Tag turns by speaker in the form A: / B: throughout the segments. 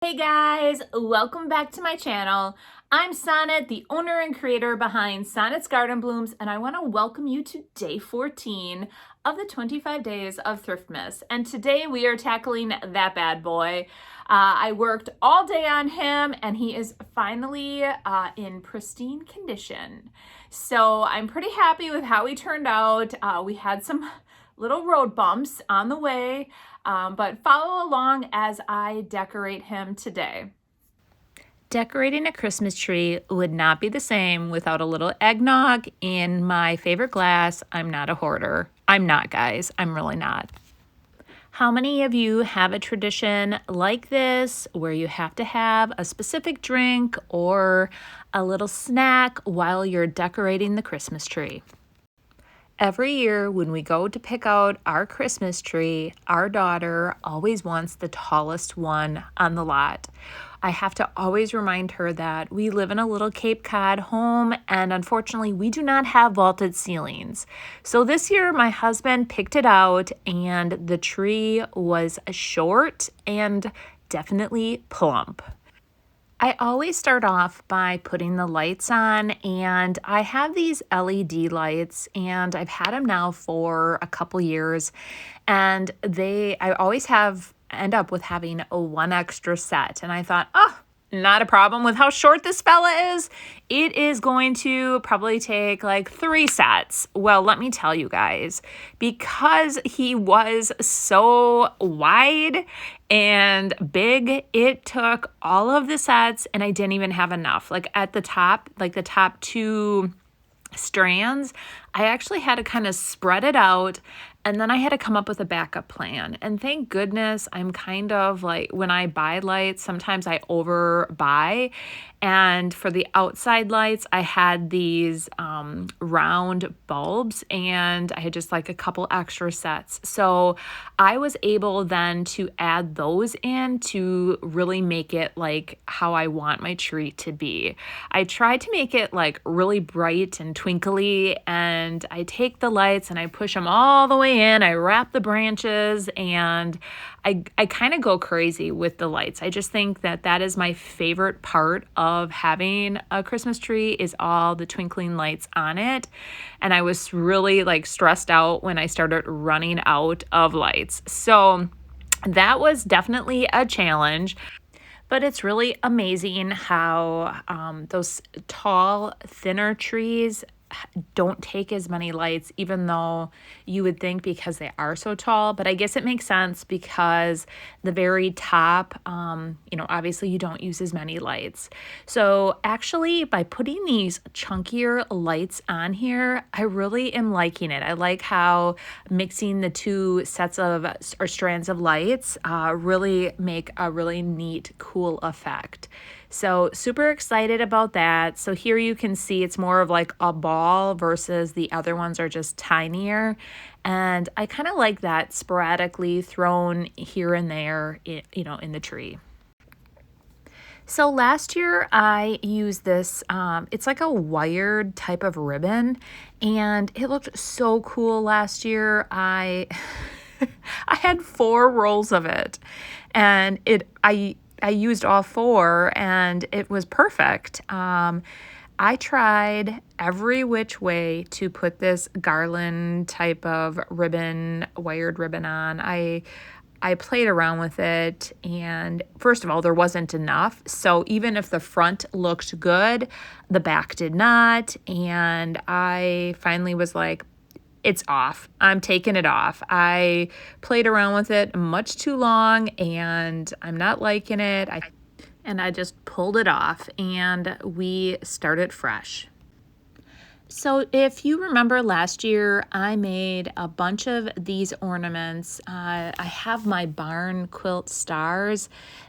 A: Hey guys, welcome back to my channel. I'm Sonnet, the owner and creator behind Sonnet's Garden Blooms, and I want to welcome you to day 14 of the 25 days of Thriftmas. And today we are tackling that bad boy. I worked all day on him and he is finally in pristine condition. So I'm pretty happy with how he turned out. We had some little road bumps on the way, but follow along as I decorate him today. Decorating a Christmas tree would not be the same without a little eggnog in my favorite glass. I'm not a hoarder. I'm not, guys. I'm really not. How many of you have a tradition like this where you have to have a specific drink or a little snack while you're decorating the Christmas tree? Every year when we go to pick out our Christmas tree, our daughter always wants the tallest one on the lot. I have to always remind her that we live in a little Cape Cod home and unfortunately we do not have vaulted ceilings. So this year my husband picked it out and the tree was short and definitely plump. I always start off by putting the lights on, and I have these LED lights and I've had them now for a couple years, and I always end up with having one extra set. And I thought, oh, not a problem with how short this fella is. It is going to probably take like 3 sets. Well, let me tell you guys, because he was so wide and big, it took all of the sets and I didn't even have enough. Like at the top, like the top 2 strands, I actually had to kind of spread it out, and then I had to come up with a backup plan. And thank goodness I'm kind of like, when I buy lights, sometimes I overbuy. And for the outside lights, I had these round bulbs and I had just like a couple extra sets. So I was able then to add those in to really make it like how I want my tree to be. I tried to make it like really bright and twinkly, and I take the lights and I push them all the way in. I wrap the branches and I kind of go crazy with the lights. I just think that that is my favorite part of having a Christmas tree, is all the twinkling lights on it. And I was really like stressed out when I started running out of lights. So that was definitely a challenge. But it's really amazing how those tall, thinner trees don't take as many lights, even though you would think because they are so tall. But I guess it makes sense because the very top, obviously you don't use as many lights. So actually by putting these chunkier lights on here, I really am liking it. I like how mixing the 2 sets of or strands of lights really make a really neat, cool effect. So super excited about that. So here you can see it's more of like a ball versus the other ones are just tinier. And I kind of like that sporadically thrown here and there, in the tree. So last year I used this, it's like a wired type of ribbon, and it looked so cool last year. I had 4 rolls of it, and I used all 4 and it was perfect. I tried every which way to put this garland type of ribbon, wired ribbon on. I played around with it, and first of all, there wasn't enough. So even if the front looked good, the back did not. And I finally was like, it's off. I'm taking it off. I played around with it much too long and I'm not liking it. I just pulled it off and we started fresh. So if you remember last year, I made a bunch of these ornaments. I have my barn quilt stars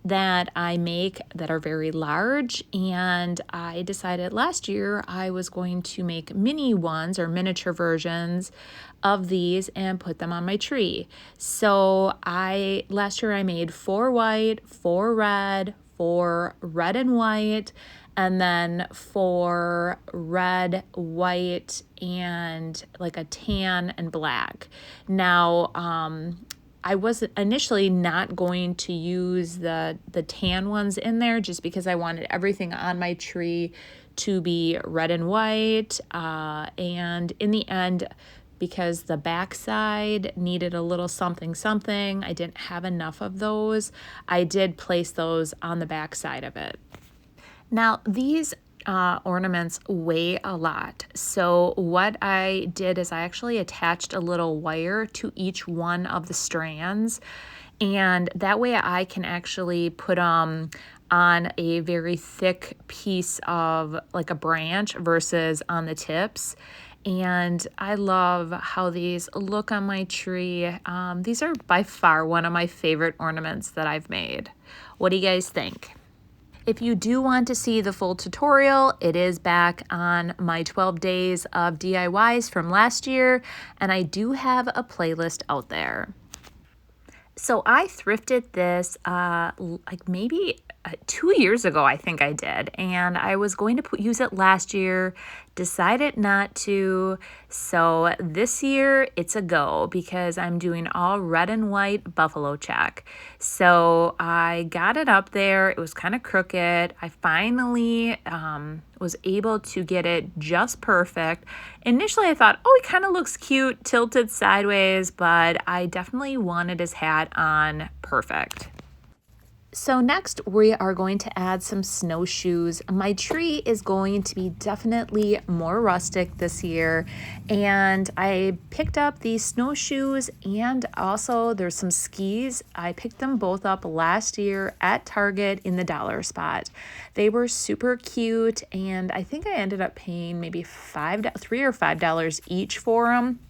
A: that I make that are very large, and I decided last year I was going to make mini ones or miniature versions of these and put them on my tree. So last year I made 4 white, 4 red, 4 red and white, and then 4 red, white, and like a tan and black. Now, I was initially not going to use the tan ones in there just because I wanted everything on my tree to be red and white. And in the end, because the backside needed a little something something, I didn't have enough of those. I did place those on the backside of it. Now these ornaments weigh a lot. So what I did is I actually attached a little wire to each one of the strands, and that way I can actually put them on a very thick piece of like a branch versus on the tips. And I love how these look on my tree. These are by far one of my favorite ornaments that I've made. What do you guys think? If you do want to see the full tutorial, it is back on my 12 days of DIYs from last year, and I do have a playlist out there. So I thrifted this like maybe 2 years ago, I think I did, and I was going to use it last year, decided not to. So this year it's a go because I'm doing all red and white buffalo check. So I got it up there. It was kind of crooked. I finally was able to get it just perfect. Initially I thought, oh, it kind of looks cute tilted sideways, but I definitely wanted his hat on perfect. So next we are going to add some snowshoes. My tree is going to be definitely more rustic this year, and I picked up these snowshoes and also there's some skis. I picked them both up last year at Target in the dollar spot. They were super cute, and I think I ended up paying maybe $3 or $5 each for them.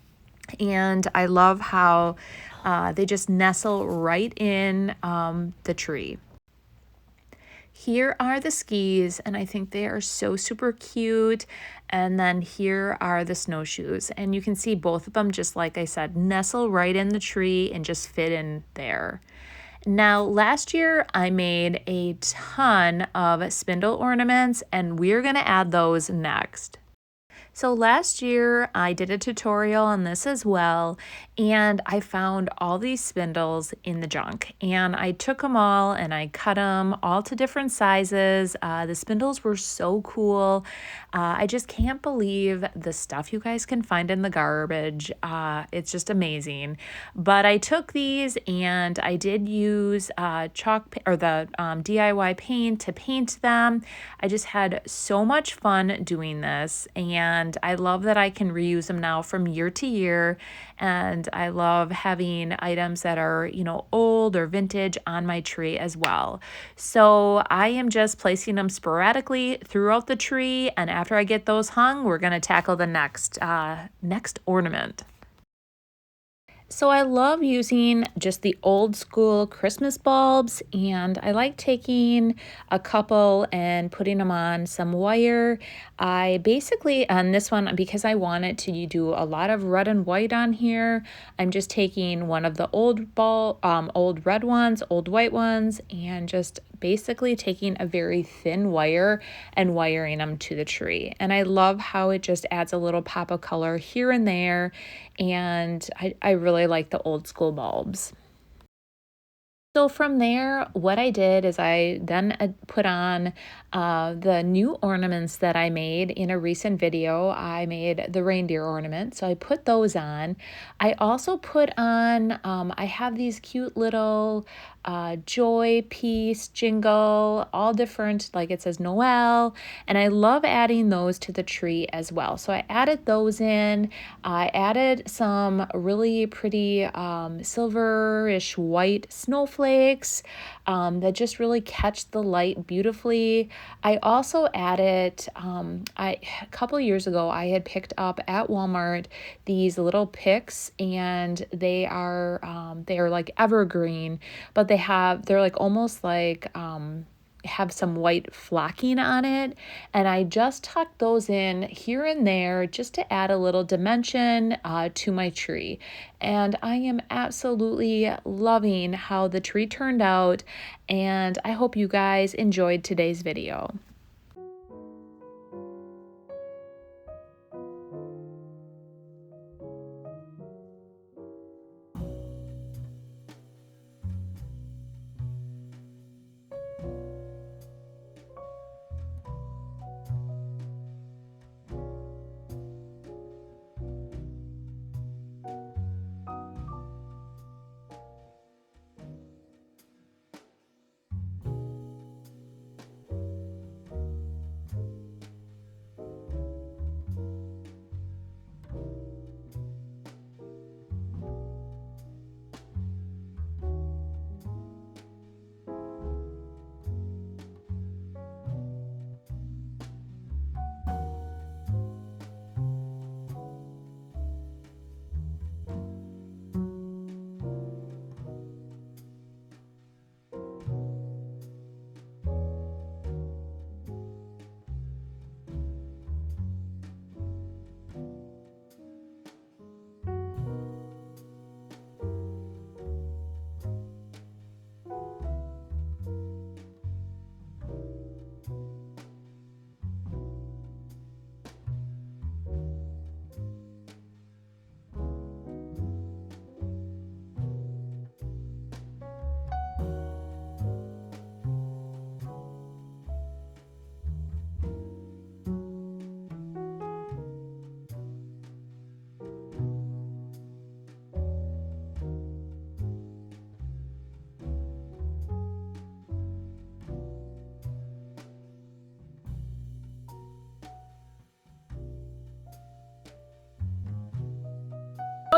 A: And I love how they just nestle right in the tree. Here are the skis, and I think they are so super cute. And then here are the snowshoes, and you can see both of them, just like I said, nestle right in the tree and just fit in there. Now, last year I made a ton of spindle ornaments, and we're gonna add those next. So last year I did a tutorial on this as well, and I found all these spindles in the junk, and I took them all and I cut them all to different sizes. The spindles were so cool. I just can't believe the stuff you guys can find in the garbage. It's just amazing. But I took these and I did use chalk or the DIY paint to paint them. I just had so much fun doing this, and I love that I can reuse them now from year to year. And I love having items that are, you know, old or vintage on my tree as well. So I am just placing them sporadically throughout the tree, and after I get those hung, we're going to tackle the next ornament. So I love using just the old school Christmas bulbs, and I like taking a couple and putting them on some wire. I basically, on this one, because I wanted to do a lot of red and white on here, I'm just taking one of the old red ones, old white ones, and just basically taking a very thin wire and wiring them to the tree. And I love how it just adds a little pop of color here and there, and I really like the old school bulbs. So from there, what I did is I then put on the new ornaments that I made in a recent video. I made the reindeer ornament, so I put those on. I also put on, I have these cute little joy, peace, jingle, all different, like it says Noel, and I love adding those to the tree as well. So I added those in. I added some really pretty silverish white snowflakes that just really catch the light beautifully. I also added, a couple years ago, I had picked up at Walmart these little picks, and they are like evergreen, but they're like almost like have some white flocking on it, and I just tucked those in here and there just to add a little dimension to my tree. And I am absolutely loving how the tree turned out, and I hope you guys enjoyed today's video.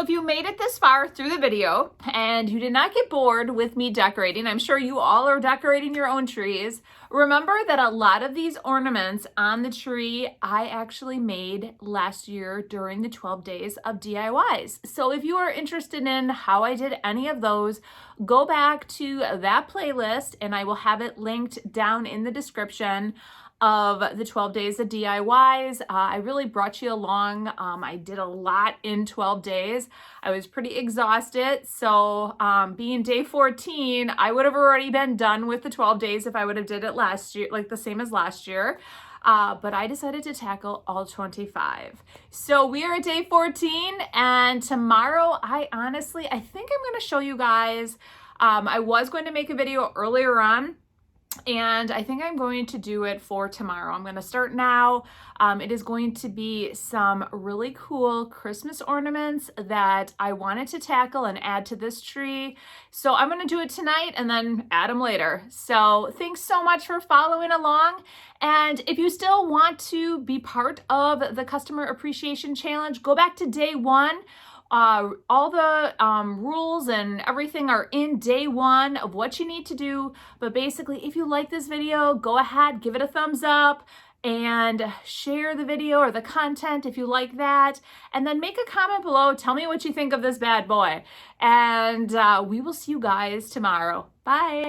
A: If you made it this far through the video and you did not get bored with me decorating, I'm sure you all are decorating your own trees. Remember that a lot of these ornaments on the tree I actually made last year during the 12 days of DIYs. So if you are interested in how I did any of those, go back to that playlist and I will have it linked down in the description of the 12 days of DIYs. I really brought you along. I did a lot in 12 days. I was pretty exhausted. So being day 14, I would have already been done with the 12 days if I would have did it last year, like the same as last year. But I decided to tackle all 25. So we are at day 14 and tomorrow I think I'm going to show you guys, I was going to make a video earlier on, and I think I'm going to do it for tomorrow. I'm going to start now. It is going to be some really cool Christmas ornaments that I wanted to tackle and add to this tree. So I'm going to do it tonight and then add them later. So thanks so much for following along. And if you still want to be part of the Customer Appreciation Challenge, go back to day 1. All the rules and everything are in day 1 of what you need to do. But basically, if you like this video, go ahead, give it a thumbs up and share the video or the content if you like that. And then make a comment below. Tell me what you think of this bad boy. And we will see you guys tomorrow. Bye.